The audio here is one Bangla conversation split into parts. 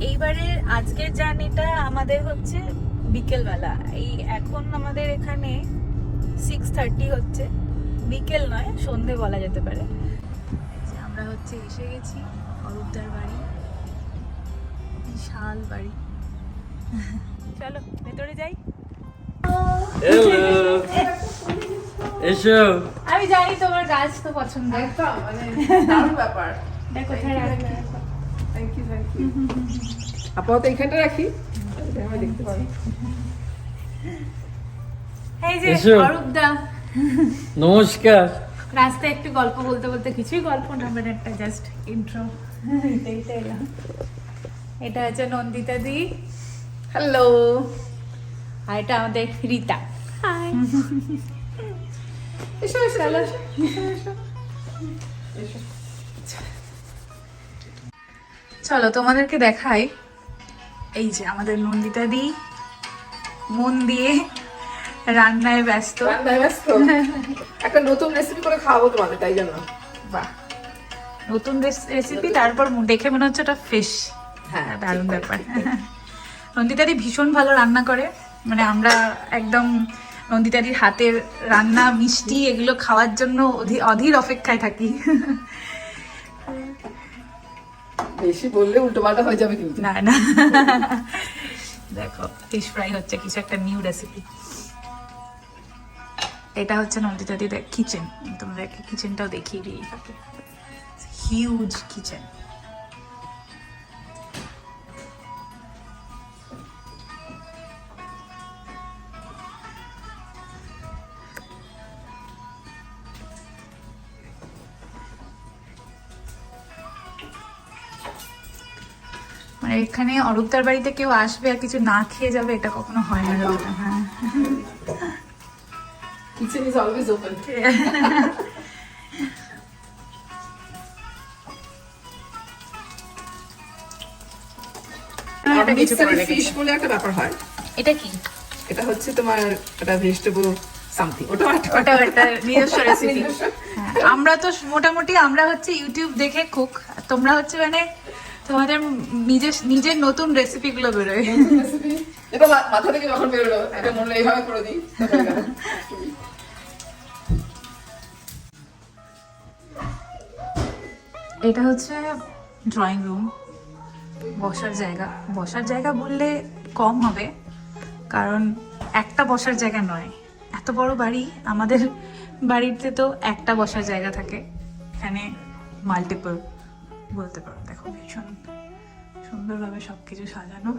এইবারের আজকের জার্নিটা আমাদের হচ্ছে বিকেলবেলা। এই এখন আমাদের এখানে 6:30 হচ্ছে, বিকেল নয় সন্ধে বলা যেতে পারে। আমরা হচ্ছে এসে গেছি অরূপদার বাড়ি, বিশাল বাড়ি। চলো ভেতরে যাই। এসো। আমি জানি তোমার গাছ তো পছন্দ, মানে দারুণ ব্যাপার। কোথায় রাখবে? Thank you thank you. আপাতত এইখানটা রাখি, আমি দেখতে পারি। এই যে অরূপদা, নমস্কার। রাস্তায় একটু গল্প বলতে বলতে, কিছুই গল্প না, মানে একটা জাস্ট ইন্ট্রো এইটা এলাম। এটা হচ্ছে নন্দিতা দি, হ্যালো। আর এটা আমাদের রীতা। হাই। এসো এসো চলো। চলো তোমাদেরকে দেখাই। এই যে আমাদের নন্দিতা দি মন দিয়ে রান্নায় ব্যস্ত। রান্নায় ব্যস্ত। একটা নতুন রেসিপি করে খাওয়াবো তোমাদের, তাই জন্য। বাহ, নতুন রেসিপি, তারপর দেখে মনে হচ্ছে ওটা ফিশ। হ্যাঁ, দারুণ ব্যাপার। নন্দিতাদি ভীষণ ভালো রান্না করে, মানে আমরা একদম নন্দিতাদির হাতের রান্না, মিষ্টি এগুলো খাওয়ার জন্য অধীর অপেক্ষায় থাকি। বেশি বললে উল্টো পাল্টা হয়ে যাবে কিন্তু। না না, দেখো ফিশ ফ্রাই হচ্ছে, কিছু একটা নিউ রেসিপি। এটা হচ্ছে নন্দিতাদির কিচেন, তোমাদেরকে কিচেনটাও দেখিয়ে দিই। Huge kitchen. মানে এখানে অরূপদার বাড়িতে কেউ আসবে আর কিছু না খেয়ে যাবে, এটা কখনো হয় না। হ্যাঁ, kitchen is always open. Fish বলে একটা ব্যাপার হয়। এটা কি? এটা হচ্ছে তোমার একটা ভেজিটেবল সামথিং, ওটা একটা নিজস্ব রেসিপি। আমরা তো মোটামুটি আমরা হচ্ছে ইউটিউব দেখে কুক, তোমরা হচ্ছে মানে তোমাদের নিজের নতুন রেসিপি গুলো বেরোয়। এটা মাথা থেকে যখন বেরোলো, এটা মনে এইভাবে করে দিই। এটা হচ্ছে ড্রয়িং রুম, বসার জায়গা বললে কম হবে, কারণ একটা বসার জায়গা নয়, এত বড় বাড়ি। আমাদের বাড়িতে তো একটা বসার জায়গা থাকে, এখানে মাল্টিপল বলতে পারো। দেখো ভীষণ সুন্দরভাবে সবকিছু সাজানো।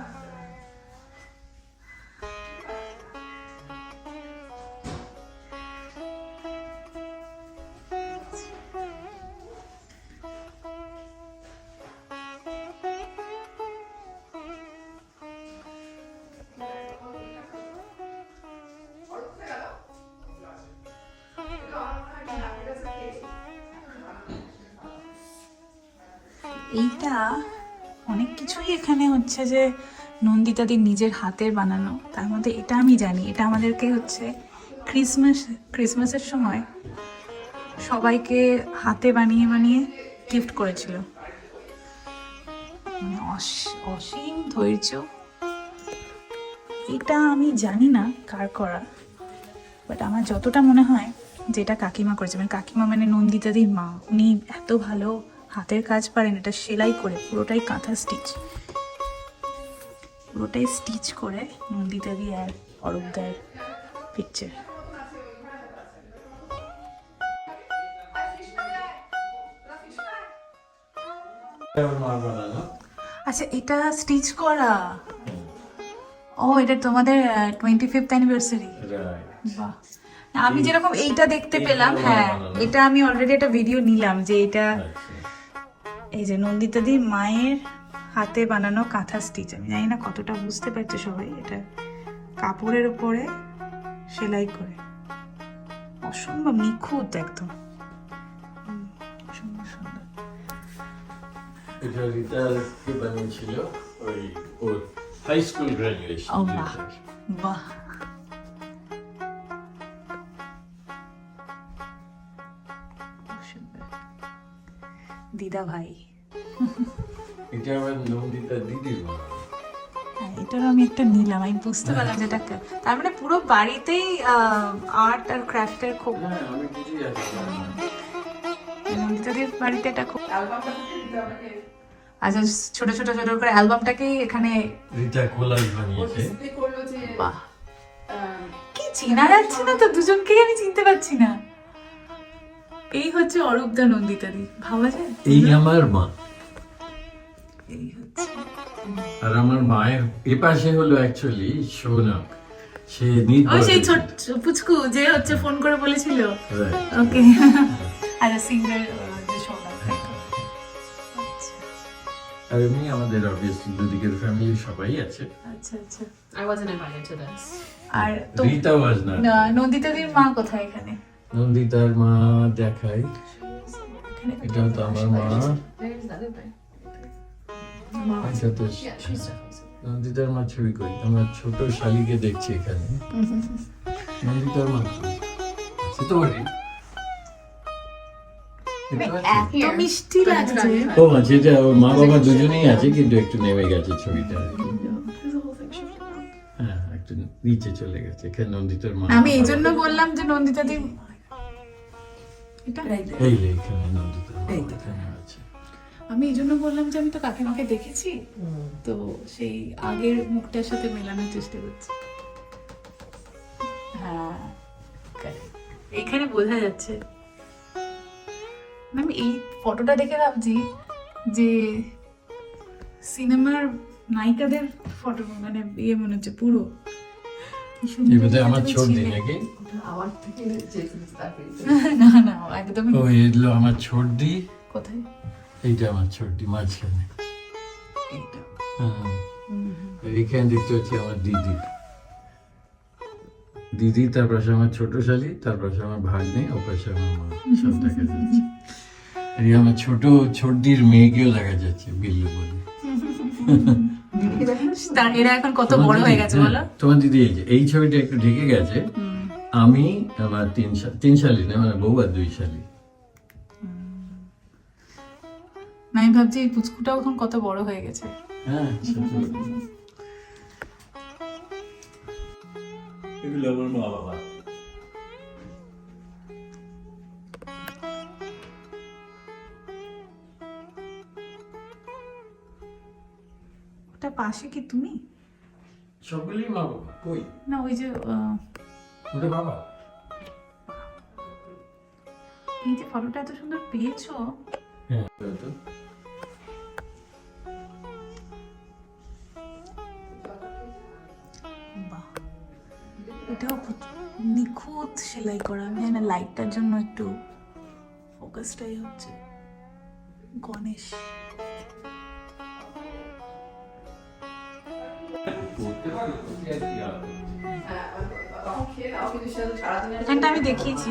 এইটা অনেক কিছুই এখানে হচ্ছে যে নন্দিতাদির নিজের হাতের বানানো। তার মধ্যে এটা আমি জানি, এটা আমাদেরকে হচ্ছে ক্রিসমাসের সময় সবাইকে হাতে বানিয়ে বানিয়ে গিফট করেছিল। মানে অসীম ধৈর্য। এটা আমি জানি না কার করা, বাট আমার যতটা মনে হয় যেটা কাকিমা করেছে, মানে কাকিমা মানে নন্দিতাদির মা, উনি এত ভালো হাতের কাজ পারেন। এটা সেলাই করে পুরোটাই কাঁথা স্টিচ করে নন্দিতাদি আর অরূপদার পিকচার। আচ্ছা, এটা স্টিচ করা। ও এটা তোমাদের 25th অ্যানিভার্সারি। রাইট। বাহ, না, আমি যেরকম এইটা দেখতে পেলাম, হ্যাঁ এটা আমি অলরেডি একটা ভিডিও নিলাম যে এটা এই যে নন্দিতাদি মায়ের হাতে বানানো কাঁথা স্টিচ। আমি জানি না কতটা বুঝতে পারছে সবাই, এটা কাপড়ের উপরে সেলাই করে, অসম্ভব নিখুঁত একদম, অসম্ভব সুন্দর। এটা রিতাকে বানিয়েছিল ওই ওর হাই স্কুল গ্রাজুয়েশন। ও বাহ, বাহ, খুব সুন্দর। দিদা ভাই, এটা আমার নন্দিতা দিদির বানানো। হ্যাঁ, এটারও আমি একটা নিলাম, আমি বুঝতে পারলাম যেটা তার মানে পুরো বাড়িতেই আর্ট আর ক্রাফটের খুব, হ্যাঁ, আমি বুঝি যাচ্ছি। নন্দিতাদের বাড়িতে এটা খুব। অ্যালবামটা দিদা আমাকে আচ্ছা, ছোট ছোট ছোট করে অ্যালবামটাকেই এখানে রিতা কোলাজ ও বানিয়েছে। ডিসপ্লে করলো যে বাহ, আহ, কি চেনা যাচ্ছে না তো, দুজনকেই আমি চিনতে পারছি না। এই হচ্ছে অরূপদা নন্দিতাদি, ভাবা যায়? এই আমার মা, এই হচ্ছে আর আমার মায়ের এপাশে হলো অ্যাকচুয়ালি শৌনক, সে নিত ওই সেই ছোট পুচকু যে হচ্ছে ফোন করে বলেছিল। ওকে, আর সিঙ্গার যে শোনা। আচ্ছা আর এমনি আমাদের অবভিয়াসলি দুদিকের ফ্যামিলি সবাই আছে। আচ্ছা আচ্ছা। I wasn't invited to this. আর তো রিতা ওয়াজ না, নন্দিতাদির মা কোথায় এখানে? নন্দিতার মা দেখাই, এখানে এটা তো আমার মা, There's the other thing. এটা তো Yeah, she's definitely. নন্দিতার মা ছবি করি, আমরা ছোট শালিকে দেখছি এখানে। নন্দিতার মা সে তো বলি এত মিষ্টি লাগছে। ও আচ্ছা, এটা ওর মা বাবা দুজনেই আছে, কিন্তু একটু নেমে গেছে ছবিটা আর কি। There's a whole thing shifted now. হ্যাঁ, একটু নিচে চলে গেছে, এখানে নন্দিতার মা। আমি এই জন্য বললাম যে নন্দিতাদি এটা, এই যে এখানে নন্দিতার মা এখানে আছে। আমি এই জন্য বললাম যে আমি তো কাকিমাকে দেখেছি, তো সেই আগের মুখটার সাথে মেলানোর চেষ্টা করছি। হ্যাঁ, correct. এখানে বোঝা যাচ্ছে। আমি এই ফটোটা দেখে ভাবছি যে সিনেমার নায়িকাদের ফটো, মানে ইয়ে মনে হচ্ছে পুরো। কি সুন্দর এই বোধহয় আমার তুমি ছোট ছিলে। দিন নাকি? আমার থেকে জেসিস তাকে না না, একদমই ও এগুলো আমার ছোট দি, কোথায় এইটা আমার ছোট দি মাঝখানে। এইটা। হ্যাঁ, এখানে দেখতে হচ্ছে আমার দিদি, দিদি, তার পাশে আমার ছোট শালি, তার পাশে আমার ভাগ্নে, ওর পাশে আমার মা, সব দেখা যাচ্ছে। এই আমার ছোট দির মেয়েকেও দেখা যাচ্ছে, বিল্লু বলে। তার এরা এখন কত তোমার বড় দিদি, হয়ে গেছে হ্যাঁ, বলো। তোমার দিদি এই যে এই ছবিটা একটু ঢেকে গেছে। আমি আমার তিন শালি না, মানে বউ আর 2 শালি। না, আমি ভাবছি এই পুচকুটাও এখন কত বড় হয়ে গেছে। হ্যাঁ, এগুলো আমার মা বাবা। ওটা পাশে কি তুমি? সবগুলি মা বাবা। কই না ওই যে ওটা বাবা? এই যে ফটোটা এত সুন্দর পেয়েছো। হ্যাঁ, তো বাহ, এটাও খুব নিখুঁত সেলাই করা। আমি জানি না লাইটটার জন্য একটু ফোকাসটাই হচ্ছে। গণেশ, তখন খেয়ে নাও, কিন্তু সেটা সারাদিন এখানটা আমি দেখিয়েছি।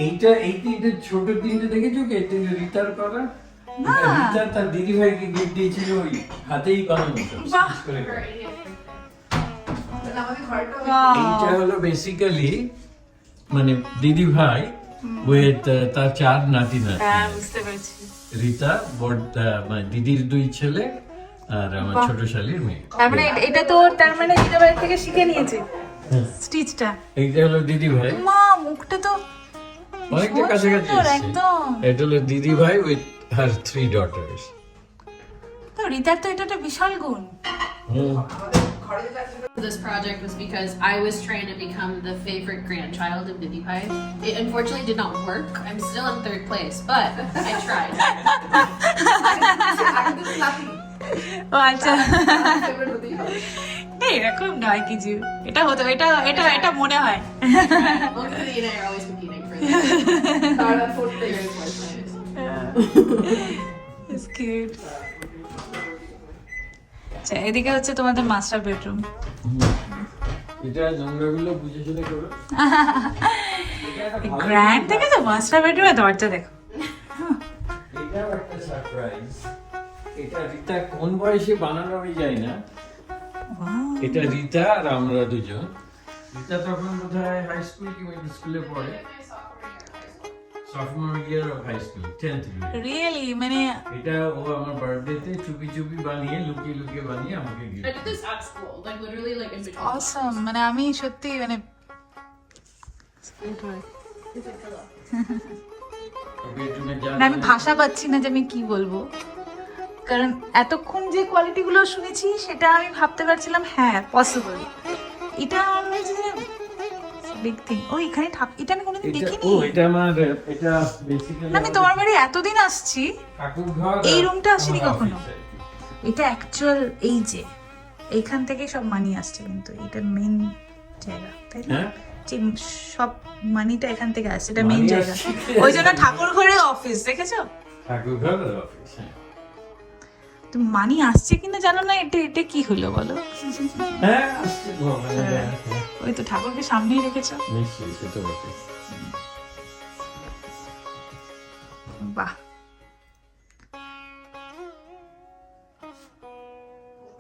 এইটা ছোট তিনটে দেখেছো কি? এটা রিতার করা। এটা রিতা তার দিদি ভাইকে গিফট দিয়েছিল, ওই হাতেই বানানো সব বাহ। stitch করে করে। আমাদের ঘরটা এইটা হলো বেসিক্যালি মানে দিদি ভাই উইথ তার 4 নাতি নাতি। হ্যাঁ, বুঝতে পেরেছি। রিতা বড়, মানে দিদির 2 ছেলে আর আমার ছোট শালির মেয়ে। তার মানে এটা তো তার মানে দিদা বাড়ি থেকে শিখে নিয়েছে স্টিচটা। এইটা হলো দিদি ভাই, মা, মুখটা তো অনেকটা ভীষণ কাছাকাছি সুন্দর, এসছে। একদম। এটা হলো দিদি ভাই উইথ হার 3 ডটার্স। তো রিতার তো এটা একটা বিশাল গুণ। ঘরে যেটা আছে This project was because I was trying to become the favorite grandchild of Vivi Pai. It unfortunately did not work. I'm still in 3rd place, but I tried. আগে তো লাকি ও আচ্ছা, ফেভারিট হতেই হবে। না এরকম নয় কিছু, এটা হতো, এটা এটা এটা মনে হয়। Both of the and I are always competing for that. Third and fourth layer is my size. It's cute. আচ্ছা, এদিকে হচ্ছে তোমাদের মাস্টার বেডরুম। এটা নোংরাগুলো বুঝে শুনে করো। গ্র্যান্ড দেখেছো মাস্টার বেডরুমে দরজা দেখো। এটাও একটা সারপ্রাইজ। এটা রিতা কোন বয়সে বানানো আমি জানি না। এটা রিতা আর আমরা দুজন। রিতা তখন বোধহয় হাই স্কুল কি মিডল স্কুলে পড়ে। Sophomore year of high school 10th grade. Really মানে এটা ও আমার বার্থডেতে চুপি চুপি বানিয়ে লুকিয়ে লুকিয়ে বানিয়ে আমাকে I gift did this at school, like literally like in between. অসম, মানে আমি সত্যি মানে বেডরুমে যা মানে আমি ভাষা পাচ্ছি না যে আমি কি বলবো, কারণ এতক্ষণ যে কোয়ালিটি গুলো শুনেছি সেটা আমি ভাবতে পারছিলাম হ্যাঁ পসিবল, এটা আমার যে বিগ থিং। ও এখানে এটা আমি কোনোদিন এটা দেখিনি। ও এটা আমার এটা বেসিক্যালি না, আমি তোমার বাড়ি এতদিন আসছি, ঠাকুর ঘর এই রুমটা আসেনি কখনো। এটা অ্যাকচুয়াল এই যে এইখান থেকে সব মানি আসছে, কিন্তু এটা মেন জায়গা, তাই না? হ্যাঁ যে সব মানিটা এখান থেকে আসছে, এটা মেন মানি জায়গা। আসছে। ওই জন্য ঠাকুর ঘরে অফিস দেখেছো? ঠাকুর ঘর আর অফিস। হ্যাঁ তো মানি আসছে কিনা জানো না, এটা এটা কি হলো বলো? হ্যাঁ আসছে ভগবানের দয়া। ওই তো ঠাকুরকে সামনেই রেখেছো। নিশ্চয়ই সেটা বটে। বাহ,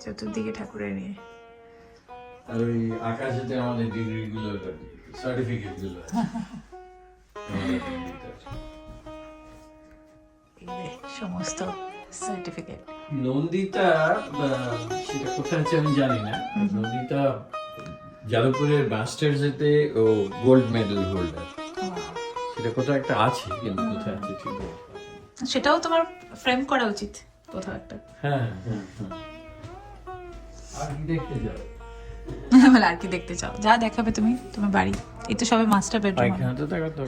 চতুর্দিকে ঠাকুরের নিয়ে। আর ওই আকাশেতে আমাদের ডিগ্রি গুলো সার্টিফিকেট গুলো এই যে সমস্ত সার্টিফিকেট। নন্দিতা সেটা কোথায় আছে আমি জানি না। নন্দিতা যাদবপুরের মাস্টার্সেতে ও গোল্ড মেডেল হোল্ডার। সেটা কোথাও একটা আছে, কিন্তু কোথায় আছে ঠিক বলতে পারছি না। সেটাও তোমার ফ্রেম করা উচিত কোথাও একটা। হ্যাঁ হ্যাঁ হ্যাঁ। আর কি দেখতে যাও? বলে আর কি দেখতে চাও? যা দেখাবে তুমি তোমার বাড়ি। এই তো সবে মাস্টার বেডরুম। পায়খানা তো দেখা তো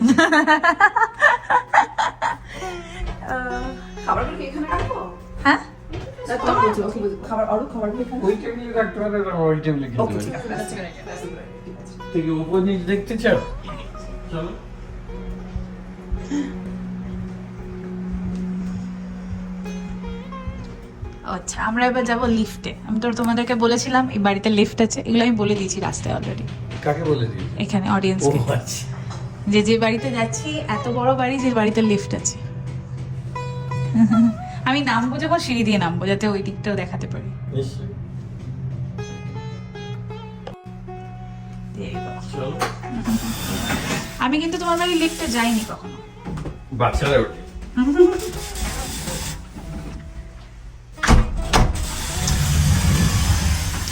খাবারগুলো কি এখানে রাখবো? হ্যাঁ না তোমার বলছো, ওকে বলছো, খাবারগুলো এখানে ওই টেবিলে রাখতে পারে আর ওই টেবিলে খেতে ওকে পারে। ঠিক আছে, that's a good idea, that's a good idea, ঠিক আছে। থেকে উপর নিচ দেখতে চাও? চলো। আচ্ছা, আমরা এবার যাব লিফটে। আমি তো তোমাদেরকে বলেছিলাম এই বাড়িতে লিফট আছে, এগুলো আমি বলে দিয়েছি রাস্তায় অলরেডি, কাকে বলে দিয়েছি? এখানে ও অডিয়েন্সকে, আচ্ছা। যে যে বাড়িতে যাচ্ছি এত বড় বাড়ি, যে বাড়িতে লিফট আছে। আমি নামবো যখন সিঁড়ি দিয়ে নামবো, যাতে ওই দিকটাও দেখাতে পারি। নিশ্চয়ই। There you go. চলো। আমি কিন্তু তোমার বাড়ি লিফটে যাইনি কখনো। বাচ্চারা ওঠে।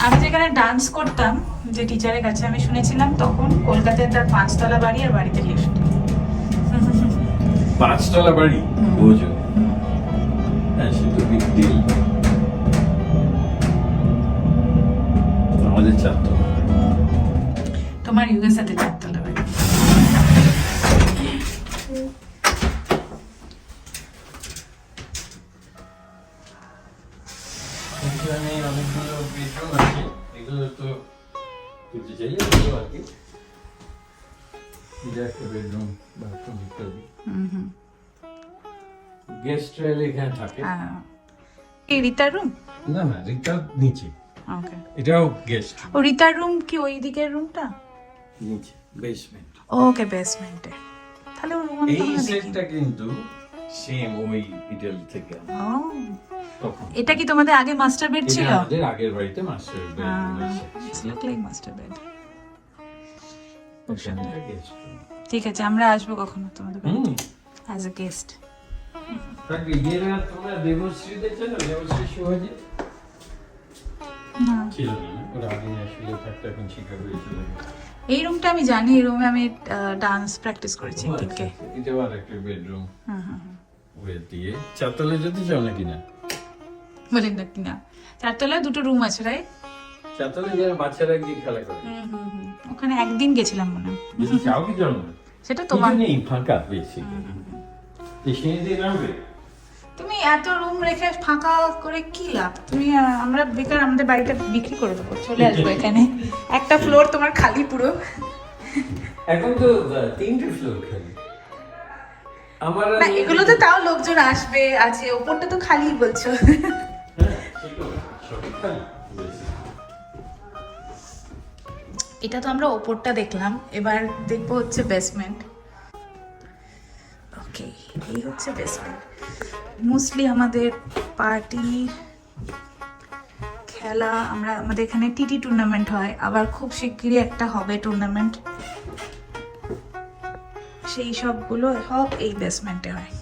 আমি যেখানে ডান্স করতাম যে টিচারের কাছে, আমি শুনেছিলাম তখন কলকাতায় তার 5 তলা বাড়ি আর বাড়িতে লিফট। 5 তলা বাড়ি বোঝো? হ্যাঁ সে তো বিগ ডিল। আমাদের 4 তলা। তোমার ইউএসএতে 4 তলা বাড়ি। এখানে অনেকগুলো বেডরুম আছে, এগুলো তো কিছু চাইলে বলো আর কি। এটা একটা বেডরুম, বাথরুম ইত্যাদি। গেস্ট রাইলে এখানে থাকে। এই রিতার রুম? না না, রিতা নিচে। ওকে। এটাও গেস্ট ও রিতার রুম কি ওই দিকের রুমটা? নিচে বেসমেন্ট। ওকে, বেসমেন্টে। তাহলে ওর রুম এই সেটটা কিন্তু সেম ওই ইটালি থেকে আনা। তখন এটা কি তোমাদের আগে মাস্টার বেড ছিল? এটা আমাদের আগের বাড়িতে master bedroom it's look like master bed. খুব সুন্দর। এটা গেস্ট রুম। ঠিক আছে, আমরা আসবো কখনো তোমাদের বাড়িতে অ্যাজ এ গেস্ট। তাকে এরা তোমরা দেবশ্রী দেখছো না? দেবশ্রী শিবাজি না, ছিল না, ওরা আগে আসলে থাকতো, এখন শিকাগোয় চলে গেছে। এই রুমটা আমি জানি, এই রুমে আমি ডান্স প্র্যাকটিস করেছি একদিনকে। এটাও আর একটা বেডরুম হুম হুম হুম। ওয়ে দিয়ে 4 তলায় যেতে চাও নাকি না? বলেন না কি না, 4 তলায় 2টো রুম আছে, রাইট? 4 তলায় যারা বাচ্চারা গিয়ে খেলা করে, ওখানে একদিন গেছিলাম মনে হয়। যদি চাও কি জানো না, সেটা তোমার কিছু নেই, ফাঁকা বেশি। এই সিঁড়ি দিয়ে নামবে, তুমি এত রুম রেখে ফাঁকা করে কি লাভ? তুমি আমরা বেকার আমাদের বাড়িটা বিক্রি করে দেবো, চলে আসবো এখানে। একটা ফ্লোর তোমার খালি পুরো। এখন তো 3টে ফ্লোর খালি আমার। না এগুলোতে তাও লোকজন আসবে আছে, ওপরটা তো খালি বলছো। হ্যাঁ, সেটা সবই খালি। এটা তো আমরা ওপরটা দেখলাম, এবার দেখবো হচ্ছে বেসমেন্ট। ওকে, এই হচ্ছে বেসমেন্ট। মোস্টলি আমাদের পার্টি খেলা, আমাদের এখানে টিটি টুর্নামেন্ট হয়, আবার খুব শিগগিরই একটা হবে টুর্নামেন্ট, সেই সবগুলো সব এই বেসমেন্টে হয়।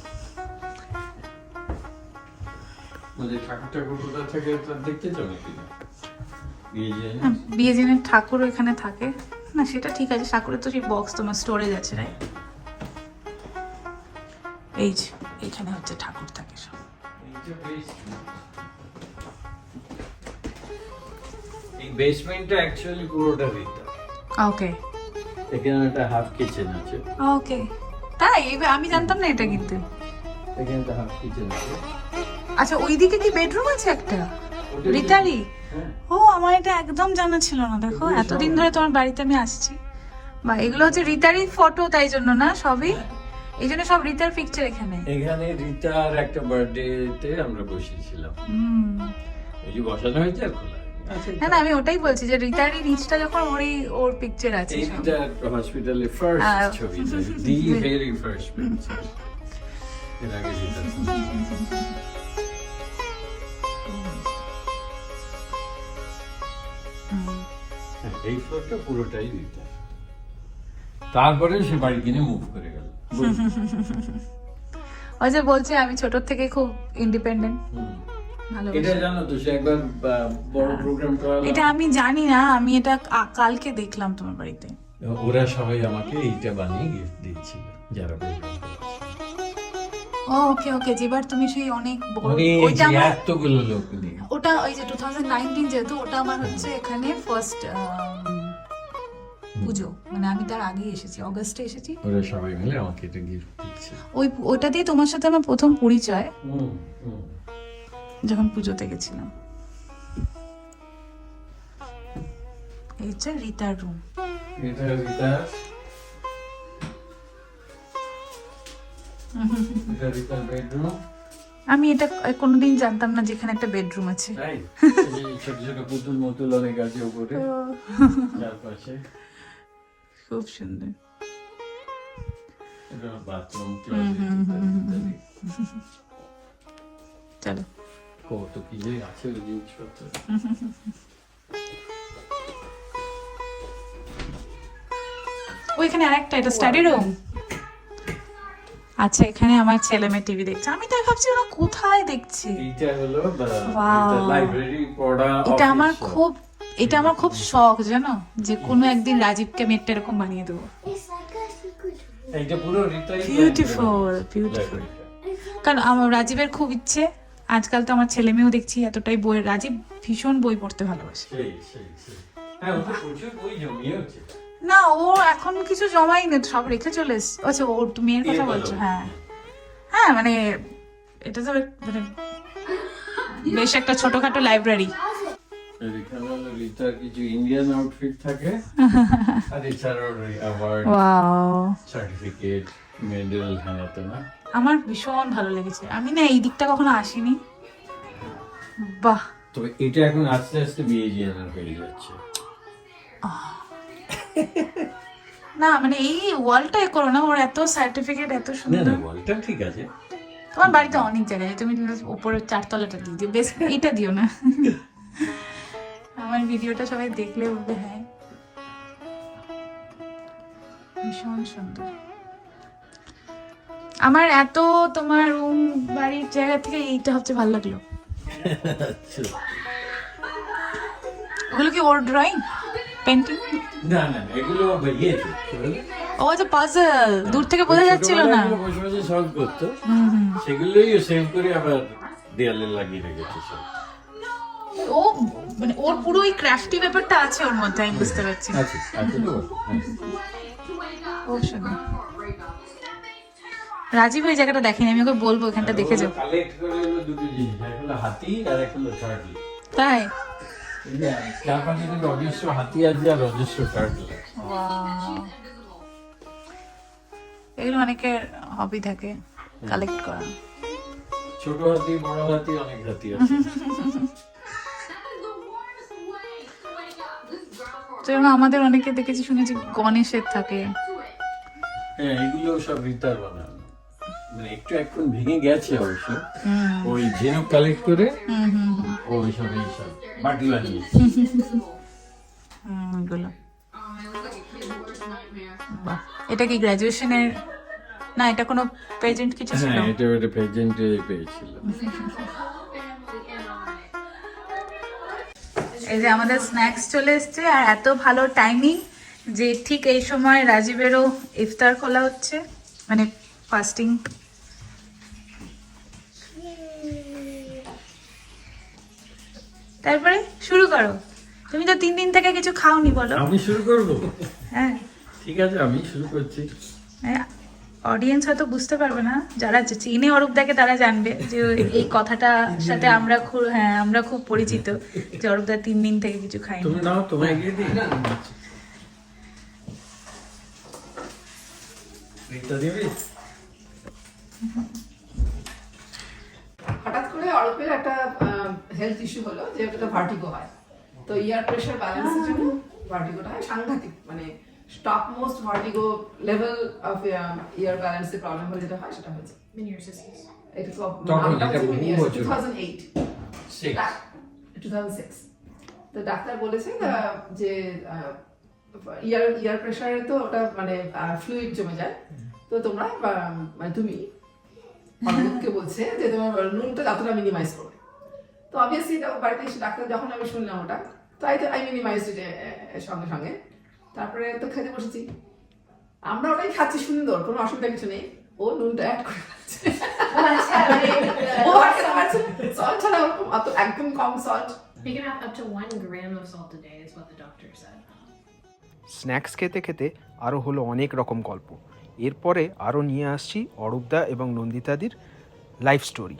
মানে ঠাকুর কোথা থেকে তা দেখতে চাও নাকি? বিয়েজিনের ঠাকুর এখানে থাকে না, সেটা ঠিক আছে, ঠাকুরের তো সেই বক্স তোমার স্টোরেজ আছে, রাইট? এই যে এখানে হচ্ছে ঠাকুর থাকে সব। এই বেসমেন্টটা অ্যাকচুয়ালি পুরোটা রিতা। ওকে এখানে একটা হাফ কিচেন আছে। ওকে, তাই আমি জানতাম না এটা কিন্তু। এখানে একটা হাফ কিচেন আছে। আচ্ছা, ওইদিকে কি বেডরুম আছে একটা রিতারি? হ্যাঁ। ও, আমার এটা একদম জানা ছিল না। দেখো এতদিন ধরে তোমার বাড়িতে আমি আসছি, বা এগুলো হচ্ছে রিতারি ফটো, তাই জন্য না সবই, এই জন্য সব রিতার পিকচার এখানে। এখানে রিতার একটা বার্থডে তে আমরা বসেছিলাম, এই যে বসানো হয়েছে আর খোলা হয়নি। আচ্ছা, না না, আমি ওটাই বলছি যে রিতারি নিচটা যখন ওর পিকচার আছে সব। এইটা হসপিটালে ফার্স্ট ছবি, দি ভেরি ফার্স্ট পিকচার। এর আগে রিতা এই ফ্লোরটা পুরোটাই রিতা। তারপরে সে বাড়ি কিনে মুভ করে গেল। ওই যে বলছে আমি ছোট থেকে খুব ইন্ডিপেন্ডেন্ট, ভালোবাসি। এটা জানো তো, সে একবার বড় প্রোগ্রাম করালো। এটা আমি জানি না, আমি এটা কালকে দেখলাম তোমার বাড়িতে। ওরা সবাই আমাকে এইটা বানিয়ে গিফট দিয়েছিল যারা প্রোগ্রাম করেছে। ওকে ওকে, যেবার তুমি সেই অনেক বড়, ওই ওইটা যে আমার, এতগুলো লোক নিয়ে। ওটা ওই যে 2019 যেহেতু, ওটা আমার হচ্ছে এখানে ফার্স্ট পুজো, মানে আমি তার আগেই এসেছি, অগস্টে এসেছি। ওরা সবাই মিলে আমাকে এটা গিফট দিচ্ছে। ওইটা দিয়ে তোমার সাথে আমার প্রথম পরিচয়, হুম, হুম। যখন পুজোতে গেছিলাম। এই হচ্ছে রিতার রুম। এটা রিতার, এটা রিতার বেডরুম। আমি এটা কোনোদিন জানতাম না যেখানে একটা বেডরুম আছে। তাই এই ছোট ছোট পুতুল মতুল অনেক আছে উপরে চারপাশে। খুব সুন্দর। এটা বাথরুম, চলো, কত কি যে আছে ওই জিনিসপত্র। ওইখানে আরেকটা, এটা স্টাডি রুম। আচ্ছা, এখানে আমার ছেলে মেয়ে টিভি দেখছে, আমি তাই ভাবছি ওরা কোথায় দেখছি। এইটা হলো Wow. লাইব্রেরি পড়া। এটা আমার খুব শখ, জানো, যে কোনো একদিন রাজীবকে আমি একটা এরকম বানিয়ে দেবো। এইটা পুরো রিতাই বিউটিফুল বিউটিফুল। কারণ আমার রাজীবের খুব ইচ্ছে, আজকাল তো আমার ছেলে মেয়েও দেখছি এতটাই বইয়ের, রাজীব ভীষণ বই পড়তে ভালোবাসে। সেই সেই সেই। হ্যাঁ, ও তো প্রচুর বই জমিয়েছে। না, ও এখন কিছু জমাই নেই, সব রেখে চলে এসছে। আচ্ছা, ওর মেয়ের কথা বলছো? হ্যাঁ হ্যাঁ, মানে এটা তো মানে বেশ একটা ছোটখাটো লাইব্রেরি। এখানে হলো রিতার কিছু ইন্ডিয়ান আউটফিট থাকে, আর এছাড়াও অ্যাওয়ার্ড, ওয়াও, সার্টিফিকেট, মেডেল, হ্যাঁ তো না। আমার ভীষণ ভালো লেগেছে, আমি না এই দিকটা কখনো আসিনি। বাহ, তবে এটা এখন আস্তে আস্তে বিএজিএনআর হয়ে যাচ্ছে। না মানে এই ওয়ালটা করো না, ওর এত সার্টিফিকেট, এত না সুন্দর। না, বলটা ঠিক আছে। তোমার বাড়িতে অনেক জায়গায়, তুমি উপরের 4তলাটা দিয়ে দিও, বেশ এইটা দিও না। আমার ভিডিওটা সবাই দেখলে বলবে হ্যাঁ, ভীষণ সুন্দর। আমার এত তোমার রুম বাড়ির জায়গা থেকে এইটা হচ্ছে ভালো লাগলো। ওগুলো কি ওর ড্রয়িং, পেন্টিং? না না, এগুলো ইয়েতে ও আচ্ছা, পাজল, দূর থেকে বোঝা যাচ্ছিল না। বসে বসে সলভ করতো, সেগুলোই সেভ করে আবার দেয়ালে লাগিয়ে রেখেছে সব। ও মানে ওর পুরো ওই ক্রাফটি ব্যাপারটা আছে ওর মধ্যে, আমি বুঝতে পারছি। আছে আছে তো। ও শোনো, রাজীব ওই জায়গাটা দেখেনি, আমি ওকে বলবো এখানটা দেখে যাও। কালেক্ট করে হলো দুটো জিনিস, এক হলো হাতি আর এক হলো টার্টল। তাই চারপাশে কিন্তু অজস্র হাতি আছে আর অজস্র টার্টল আছে। এগুলো অনেকের হবি থাকে কালেক্ট করা। ছোট হাতি, বড় হাতি, অনেক হাতি আছে। যেমন আমাদের অনেকে দেখেছি শুনেছি গণেশের থাকে। হ্যাঁ, এগুলো সব রিতার বানানো, মানে একটু এখন ভেঙে গেছে অবশ্য। ওই ঝিনুক কালেক্ট করে ওই সব এইসব মাটি বানিয়েছে। এগুলো বাহ, এটা কি গ্রাজুয়েশনের না এটা কোনো প্রেজেন্ট কিছু ছিল? হ্যাঁ, এটা একটা প্রেজেন্টে পেয়েছিল। এই যে আমাদের স্ন্যাক্স চলে এসছে, আর এত ভালো টাইমিং যে ঠিক এই সময় রাজীবেরও ইফতার খোলা হচ্ছে, মানে ফাস্টিং। তারপরে শুরু করো, তুমি তো 3 দিন থেকে কিছু খাওনি, বলো। আমি শুরু করব? হ্যাঁ, ঠিক আছে, আমি শুরু করছি। অডিয়েন্স হয়তো বুঝতে পারবে না, যারা চিনে অরূপদাকে তারা জানবে যে এই কথাটার সাথে আমরা খুব আমরা খুব পরিচিত, যে অরূপদা 3 দিন থেকে কিছু খায়নি। তুমি নাও, তোমায় এগিয়ে দিই। রিতা দিবি? হঠাৎ করে অরূপের একটা হেলথ ইস্যু হলো, যে ওটা ভার্টিগো হয়। তো ইয়ার প্রেশার ব্যালেন্সের জন্য ভার্টিগোটা হয়, সাংঘাতিক, মানে top most vertigo level of ear ব্যালেন্সের প্রবলেম হলে যেটা হয় সেটা হয়েছে। Many years since. এটা তো তখন এটা বহু বছর। 2008 Six. 2006। তো ডাক্তার বলেছে যে ইয়ার প্রেশারে তো ওটা মানে ফ্লুইড জমে যায়, তো তোমরা মানে তুমি অনেককে বলছে যে তোমার নুনটা যতটা মিনিমাইজ করবে। তো অবভিয়াসলি বাড়িতে এসে ডাক্তার যখন আমি শুনলাম ওটা, তো আই মিনিমাইজ সঙ্গে সঙ্গে। তারপরে তো খেতে বসেছি, আমরা ওটাই খাচ্ছি সুন্দর, কোনো অসুবিধা কিছু নেই। ও নুনটা অ্যাড করে খাচ্ছে, ও আর খেতে পারছে না। সল্ট ছাড়া ওরকম অত একদম কম salt. You can have up to 1 gram of salt a day, is what the doctor said. Snacks খেতে খেতে আরও হলো অনেক রকম গল্প। এরপরে আরও নিয়ে আসছি অরূপদা এবং নন্দিতাদির লাইফ স্টোরি।